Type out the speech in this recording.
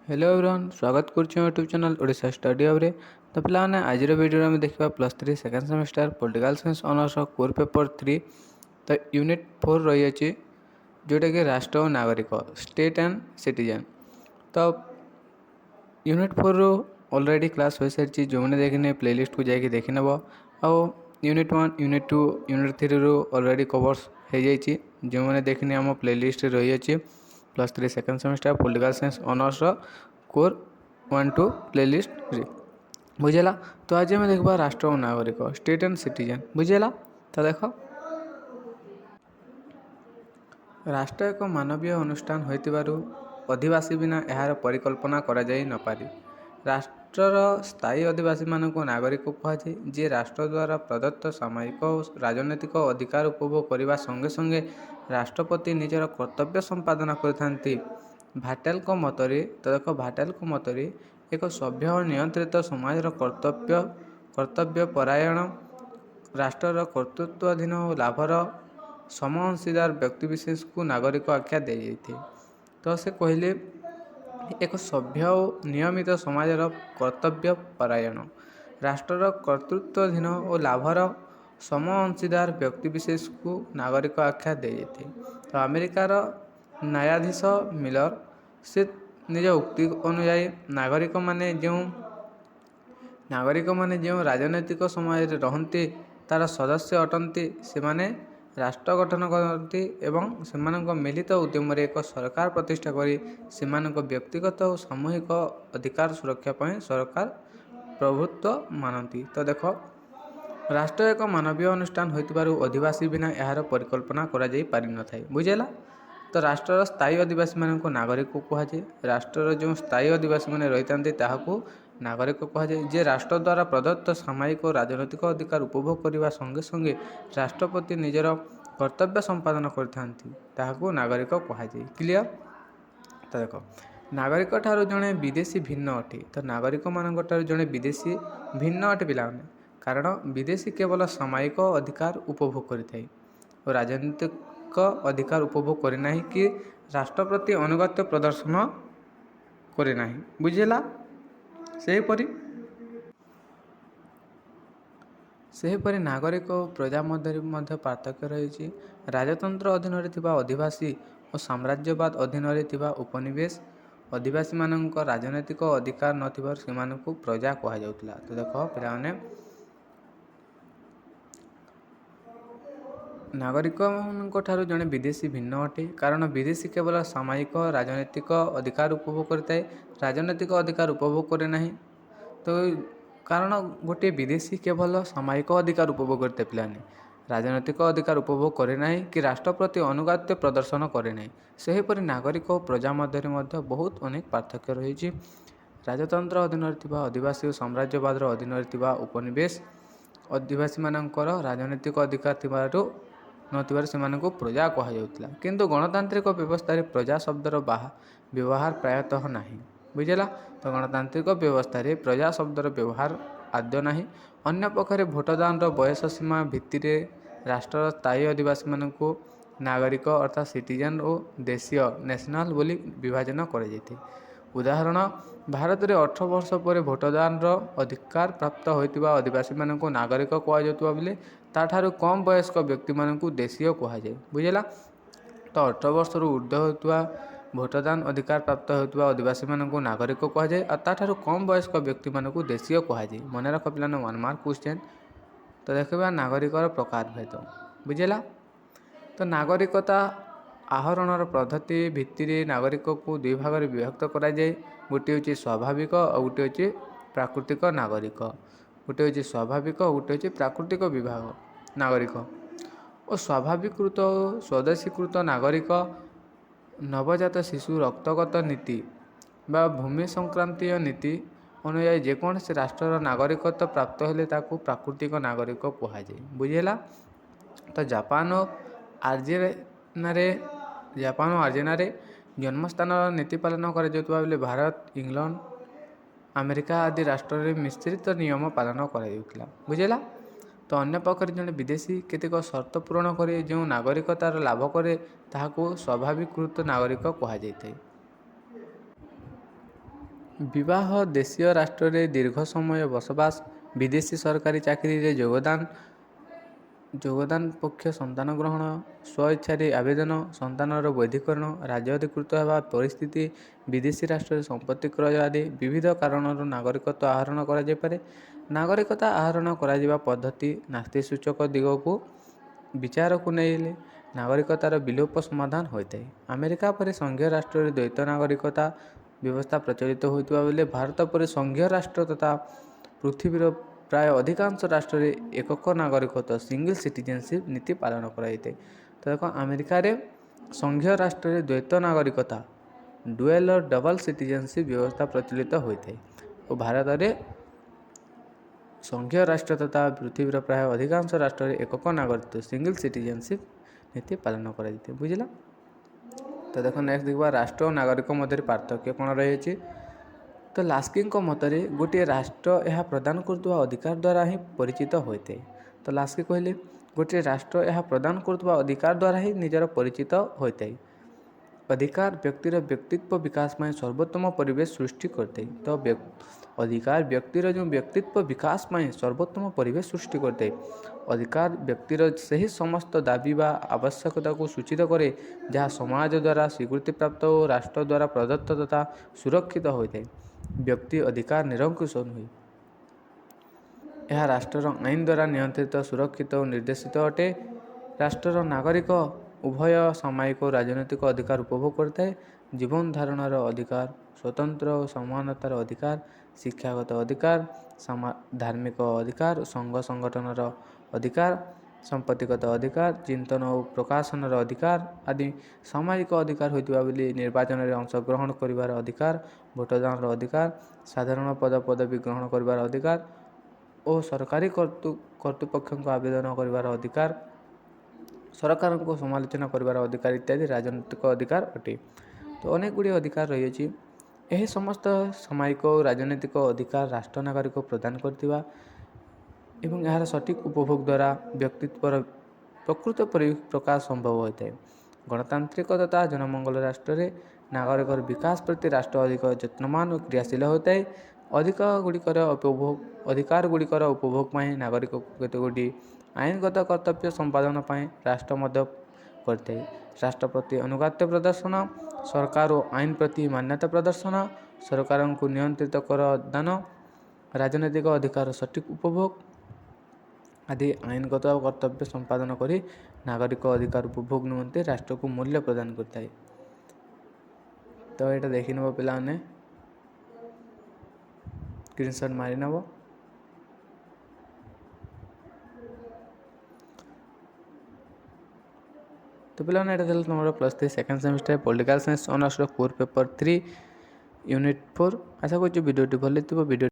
Hello everyone, स्वागत करुच्छे YouTube channel Odisha study hub रे। तो पिलाने आज वीडियो में देखा +3 second semester political science honours core paper 3। तो यूनिट 4 रही है जोटा कि राष्ट्र और नागरिक स्टेट एंड सिटीजन। तो यूनिट 4 ऑलरेडी क्लास हो सारी जो मैंने देखने प्लेलिस्ट को जाकि देखी नब। यूनिट 1 यूनिट 2 यूनिट 3 रू ऑलरेडी कवर्स हो जाइए जो मैंने देखने आम प्लेलिस्ट रही है +3 second semester political science honours core 1-2 playlist रे बुझेला। तो आज मैं देखा राष्ट्र और नागरिक स्टेट एंड सिटीजन बुझेला। तो देख राष्ट्र एक मानवीय अनुष्ठान होइतिबारु अधिवासी बिना यार परिकल्पना करा जाई न पारे। राष्ट्रर स्थायी अधिवासी मानक नागरिक कहुए जे राष्ट्र द्वारा प्रदत्त सामाजिक और राजनैतिक अधिकार उपभोग करने संगे संगे राष्ट्रपति निजर कर्तव्य संपादन करथांती। भाटेल को मतरे तो देख भाटेल को मतरे एक सभ्य और नियंत्रित समाजर कर्तव्य परायण राष्ट्रर कर्तृत्वाधीन और लाभर सम अंशीदार व्यक्तिविशेष को नागरिक आख्या दी जाए। तो से कहले एक सभ्य और नियमित समाजर कर्तव्य परायण राष्ट्रर कर्तृत्वाधीन और लाभर सम अंशीदार व्यक्तिविशेष को नागरिक आख्या दी जाए। तो अमेरिकार न्यायाधीश मिलर से निज उक्ति अनुसार नागरिक माने जो राजनैतिक समाज रहते तार सदस्य अटंती से माने राष्ट्र गठन करती एवं सेमानक मिलित उद्यम एक सरकार प्रतिष्ठा करी सेमानक व्यक्तिगत और सामूहिक अधिकार सुरक्षा पर सरकार प्रभुत्व मानती। तो देख राष्ट्र एक मानवीय अनुष्ठान होइतिबारु अधिवासी बिना यार परिकल्पना करा जाई पारि न थाए बुझेला। तो राष्ट्रर स्थायी अधिवासी मानक नागरिक कहुए। राष्ट्रर जो स्थायी अधिवासी मैंने रही था नागरिक कहुए जे राष्ट्र द्वारा प्रदत्त सामाजिक और राजनैतिक अधिकार उपभोग करने संगे संगे राष्ट्रपति निजर कर्तव्य संपादन करथांती नागरिक कहुए। क्लियर। तो देख नागरिक ठारू जड़े विदेशी भिन्न अटे। तो नागरिक मान जड़े विदेशी भिन्न अटे पिलाने कारण विदेशी केवल सामाजिक अधिकार उपभोग करें और राजनीतिक अधिकार उपभोग करे कि राष्ट्र प्रति अनुगत्य प्रदर्शन करे बुझेला। सेहीपरि नागरिक और प्रजा मध्य पार्थक्य रही। राजतंत्र अधीन अधिवासी और साम्राज्यवाद अधीन उपनिवेश अधिवासी मानक राजनैतिक अधिकार नथिबार सेमानकु प्रजा कहा जाउतला। तो देख पिलाने नागरिक ठारू जड़े विदेशी भिन्न अटे कारण विदेशी केवल सामाजिक राजनैतिक अधिकार उपभोग करता राजनैतिक अधिकार उपभोग करे नहीं। तो कारण गोटे विदेशी केवल सामाजिक अधिकार उपभोग करते पिलाने राजनैतिक अधिकार उपभोग करे नहीं कि राष्ट्र प्रति अनुगत्य प्रदर्शन करे नहीं। सेहीपरि नागरिक और प्रजा मध्य बहुत अनेक पार्थक्य रही। राजतंत्र अधीन अधिवासी और साम्राज्यवाद अधीन उपनिवेश अधिवासी मानकर राजनैतिक अधिकार नथिबार सेमानकु प्रजा कहा जाउतला किंतु गणतांत्रिक व्यवस्था प्रजा शब्दर व्यवहार प्रायतः नहीं बुझेला। तो गणतांत्रिक व्यवस्था प्रजा शब्दर व्यवहार आद्य नहीं। अन्य पक्षरे भोटदान बयस सीमा भित्ति राष्ट्र स्थायी अधिवासी मानकु नागरिक अर्थात सिटीजन और देशीय नेशनल बोली विभाजन कर उदाहरण भारत में 18 वर्ष पर भोटदान अधिकार प्राप्त होता अधिवासी मानक नागरिक कहुआ बेले ताठारू कम वयस्क व्यक्ति मानक देशीय कहुए बुझेला। तो 18 वर्ष ऊर्ध्व होता भोटदान अधिकार प्राप्त होता अधिवासी मानक नागरिक कहुए और ताठारू कम वयस्क व्यक्ति मानक देशीय कहुए। मन रख पिलाने 1 मार्क क्वेश्चन। तो देखा नागरिकर प्रकार भेद बुझेला। तो नागरिकता आहरणर पद्धति भित्ति नागरिक को 2 भाग में विभक्त कराए गोटे हूँ स्वाभाविक और गोटे हूँ प्राकृतिक नागरिक गोटे हूँ स्वाभाविक और गोटे हूँ प्राकृतिक विभाग नागरिक और स्वाभाविकृत स्वदेशीकृत नागरिक नवजात शिशु रक्तगत नीति बा भूमि संक्रांतीय नीति अनुसार जेकोसी राष्ट्र नागरिकत्व प्राप्त हेले ताकू प्राकृतिक नागरिक कहुए बुझेला। तो जापान और आर्जेना जन्मस्थान नीति पालन कर भारत इंग्लैंड अमेरिका आदि राष्ट्र में मिश्रित नियम पालन कर बुझेला। तो अन्य पक्ष जड़े विदेशी केतेक शर्त पूरण करे जो नागरिकतार लाभ करे ताहाको स्वाभाविकृत नागरिक कहुए। ବିବାହ, ଦେଶୀୟ ରାଷ୍ଟ୍ରରେ ଦୀର୍ଘ ସମୟ ବସବାସ, ବିଦେଶୀ ସରକାରୀ ଚାକିରିରେ ଯୋଗଦାନ ପକ୍ଷ ସନ୍ତାନ ଗ୍ରହଣ, ସ୍ୱଇଚ୍ଛାରେ ଆବେଦନ, ସନ୍ତାନର ବୈଧୀକରଣ, ରାଜ୍ୟ ଅଧିକୃତ ହେବା ପରିସ୍ଥିତି, ବିଦେଶୀ ରାଷ୍ଟ୍ରରେ ସମ୍ପତ୍ତି କ୍ରୟ ଆଦି ବିବିଧ କାରଣରୁ ନାଗରିକତ୍ୱ ଆହରଣ କରାଯାଇପାରେ। ନାଗରିକତା ଆହରଣ କରାଯିବା ପଦ୍ଧତି ନାସ୍ତିସୂଚକ ଦିଗକୁ ବିଚାରକୁ ନେଇଲେ ନାଗରିକତାର ବିଲୋପ ସମାଧାନ ହୋଇଥାଏ। ଆମେରିକା ପରି ସଂଘୀୟ ରାଷ୍ଟ୍ରରେ ଦ୍ୱୈତ ନାଗରିକତା ବ୍ୟବସ୍ଥା ପ୍ରଚଳିତ ହୋଇଥିବା ବେଳେ ଭାରତ ପରି ସଂଘୀୟ ରାଷ୍ଟ୍ର ତଥା ପୃଥିବୀର ପ୍ରାୟ ଅଧିକାଂଶ ରାଷ୍ଟ୍ରରେ ଏକକ ନାଗରିକତ୍ୱ ସିଙ୍ଗଲ ସିଟିଜେନସିପ୍ ନୀତି ପାଳନ କରାଯାଇଥାଏ। ତ ଦେଖ ଆମେରିକାରେ ସଂଘୀୟ ରାଷ୍ଟ୍ରରେ ଦ୍ୱୈତ ନାଗରିକତା ଡୁଏଲ ଓ ଡବଲ ସିଟିଜେନସିପ୍ ବ୍ୟବସ୍ଥା ପ୍ରଚଳିତ ହୋଇଥାଏ ଓ ଭାରତରେ ସଂଘୀୟ ରାଷ୍ଟ୍ର ତଥା ପୃଥିବୀର ପ୍ରାୟ ଅଧିକାଂଶ ରାଷ୍ଟ୍ରରେ ଏକକ ନାଗରିକତ୍ୱ ସିଙ୍ଗଲ ସିଟିଜେନସିପ୍ ନୀତି ପାଳନ କରାଯାଇଥାଏ। ବୁଝିଲ? ତ ଦେଖ ନେକ୍ସଟ ଦେଖିବା ରାଷ୍ଟ୍ର ଓ ନାଗରିକ ମଧ୍ୟରେ ପାର୍ଥକ୍ୟ କ'ଣ ରହିଅଛି। ତ ଲାସ୍କିଙ୍କ ମତରେ ଗୋଟିଏ ରାଷ୍ଟ୍ର ଏହା ପ୍ରଦାନ କରୁଥିବା ଅଧିକାର ଦ୍ୱାରା ହିଁ ପରିଚିତ ହୋଇଥାଏ। ତ ଲାସ୍କି କହିଲେ ଗୋଟିଏ ରାଷ୍ଟ୍ର ଏହା ପ୍ରଦାନ କରୁଥିବା ଅଧିକାର ଦ୍ୱାରା ହିଁ ନିଜର ପରିଚିତ ହୋଇଥାଏ। ଅଧିକାର ବ୍ୟକ୍ତିର ବ୍ୟକ୍ତିତ୍ୱ ବିକାଶ ପାଇଁ ସର୍ବୋତ୍ତମ ପରିବେଶ ସୃଷ୍ଟି କରିଥାଏ। ତ ଅଧିକାର ବ୍ୟକ୍ତିର ଯେଉଁ ବ୍ୟକ୍ତିତ୍ୱ ବିକାଶ ପାଇଁ ସର୍ବୋତ୍ତମ ପରିବେଶ ସୃଷ୍ଟି କରିଥାଏ। ଅଧିକାର ବ୍ୟକ୍ତିର ସେହି ସମସ୍ତ ଦାବି ବା ଆବଶ୍ୟକତାକୁ ସୂଚିତ କରେ ଯାହା ସମାଜ ଦ୍ୱାରା ସ୍ୱୀକୃତିପ୍ରାପ୍ତ ଓ ରାଷ୍ଟ୍ର ଦ୍ୱାରା ପ୍ରଦତ୍ତ ତଥା ସୁରକ୍ଷିତ ହୋଇଥାଏ। ବ୍ୟକ୍ତି ଅଧିକାର ନିରଙ୍କୁଶ ନୁହେଁ। ଏହା ରାଷ୍ଟ୍ରର ଆଇନ ଦ୍ୱାରା ନିୟନ୍ତ୍ରିତ, ସୁରକ୍ଷିତ ଓ ନିର୍ଦ୍ଦେଶିତ ଅଟେ। ରାଷ୍ଟ୍ରର ନାଗରିକ ଉଭୟ ସାମାଜିକ ଓ ରାଜନୈତିକ ଅଧିକାର ଉପଭୋଗ କରିଥାଏ। ଜୀବନ ଧାରଣର ଅଧିକାର, ସ୍ୱତନ୍ତ୍ର ଓ ସମାନତାର ଅଧିକାର, ଶିକ୍ଷାଗତ ଅଧିକାର, ଧାର୍ମିକ ଅଧିକାର, ସଂଘ ସଂଗଠନର ଅଧିକାର, ସମ୍ପତ୍ତିଗତ ଅଧିକାର, ଚିନ୍ତନ ଓ ପ୍ରକାଶନର ଅଧିକାର ଆଦି ସାମାଜିକ ଅଧିକାର ହୋଇଥିବା ବୋଲି ନିର୍ବାଚନରେ ଅଂଶଗ୍ରହଣ କରିବାର ଅଧିକାର, ଭୋଟଦାନର ଅଧିକାର, ସାଧାରଣ ପଦବୀ ଗ୍ରହଣ କରିବାର ଅଧିକାର ଓ ସରକାରୀ କର୍ତ୍ତୃପକ୍ଷଙ୍କ ଆବେଦନ କରିବାର ଅଧିକାର, ସରକାରଙ୍କୁ ସମାଲୋଚନା କରିବାର ଅଧିକାର ଇତ୍ୟାଦି ରାଜନୈତିକ ଅଧିକାର ଅଟେ। ତ ଅନେକ ଗୁଡ଼ିଏ ଅଧିକାର ରହିଅଛି। ଏହି ସମସ୍ତ ସାମାଜିକ ଓ ରାଜନୈତିକ ଅଧିକାର ରାଷ୍ଟ୍ର ନାଗରିକ ପ୍ରଦାନ କରିଥିବା ଏବଂ ଏହାର ସଠିକ୍ ଉପଭୋଗ ଦ୍ୱାରା ବ୍ୟକ୍ତିତ୍ୱର ପ୍ରକୃତ ପରିପ୍ରକାଶ ସମ୍ଭବ ହୋଇଥାଏ। ଗଣତାନ୍ତ୍ରିକ ତଥା ଜନମଙ୍ଗଳ ରାଷ୍ଟ୍ରରେ ନାଗରିକର ବିକାଶ ପ୍ରତି ରାଷ୍ଟ୍ର ଅଧିକ ଯତ୍ନବାନ ଓ କ୍ରିୟାଶୀଳ ହୋଇଥାଏ। ଅଧିକାର ଗୁଡ଼ିକର ଉପଭୋଗ ପାଇଁ ନାଗରିକ କେତେଗୋଟି ଆଇନଗତ କର୍ତ୍ତବ୍ୟ ସମ୍ପାଦନ ପାଇଁ ରାଷ୍ଟ୍ର ମଧ୍ୟ କରିଥାଏ। ରାଷ୍ଟ୍ର ପ୍ରତି ଆନୁଗତ୍ୟ ପ୍ରଦର୍ଶନ, ସରକାର ଓ ଆଇନ ପ୍ରତି ମାନ୍ୟତା ପ୍ରଦର୍ଶନ, ସରକାରଙ୍କୁ ନିୟନ୍ତ୍ରିତ କରଦାନ, ରାଜନୈତିକ ଅଧିକାର ସଠିକ୍ ଉପଭୋଗ ଆଦି ଆଇନଗତ କର୍ତ୍ତବ୍ୟ ସମ୍ପାଦନ କରି ନାଗରିକ ଅଧିକାର ଉପଭୋଗ ନିମନ୍ତେ ରାଷ୍ଟ୍ରକୁ ମୂଲ୍ୟ ପ୍ରଦାନ କରିଥାଏ। ତ ଏଇଟା ଦେଖିନେବ ପିଲାମାନେ, ସ୍କ୍ରିନଶଟ୍ ମାରିନେବ। ତ ପିଲାମାନେ ଏଇଟା ଥିଲା ତୁମର +3 ସେକେଣ୍ଡ ସେମିଷ୍ଟର ପଲିଟିକାଲ ସାଇନ୍ସ ଅନର୍ସର କୋର୍ ପେପର 3 ୟୁନିଟ୍ 4। ଆଶା କରୁଛି ଭିଡ଼ିଓଟି ଭଲ ଥିବ। ଭିଡ଼ିଓ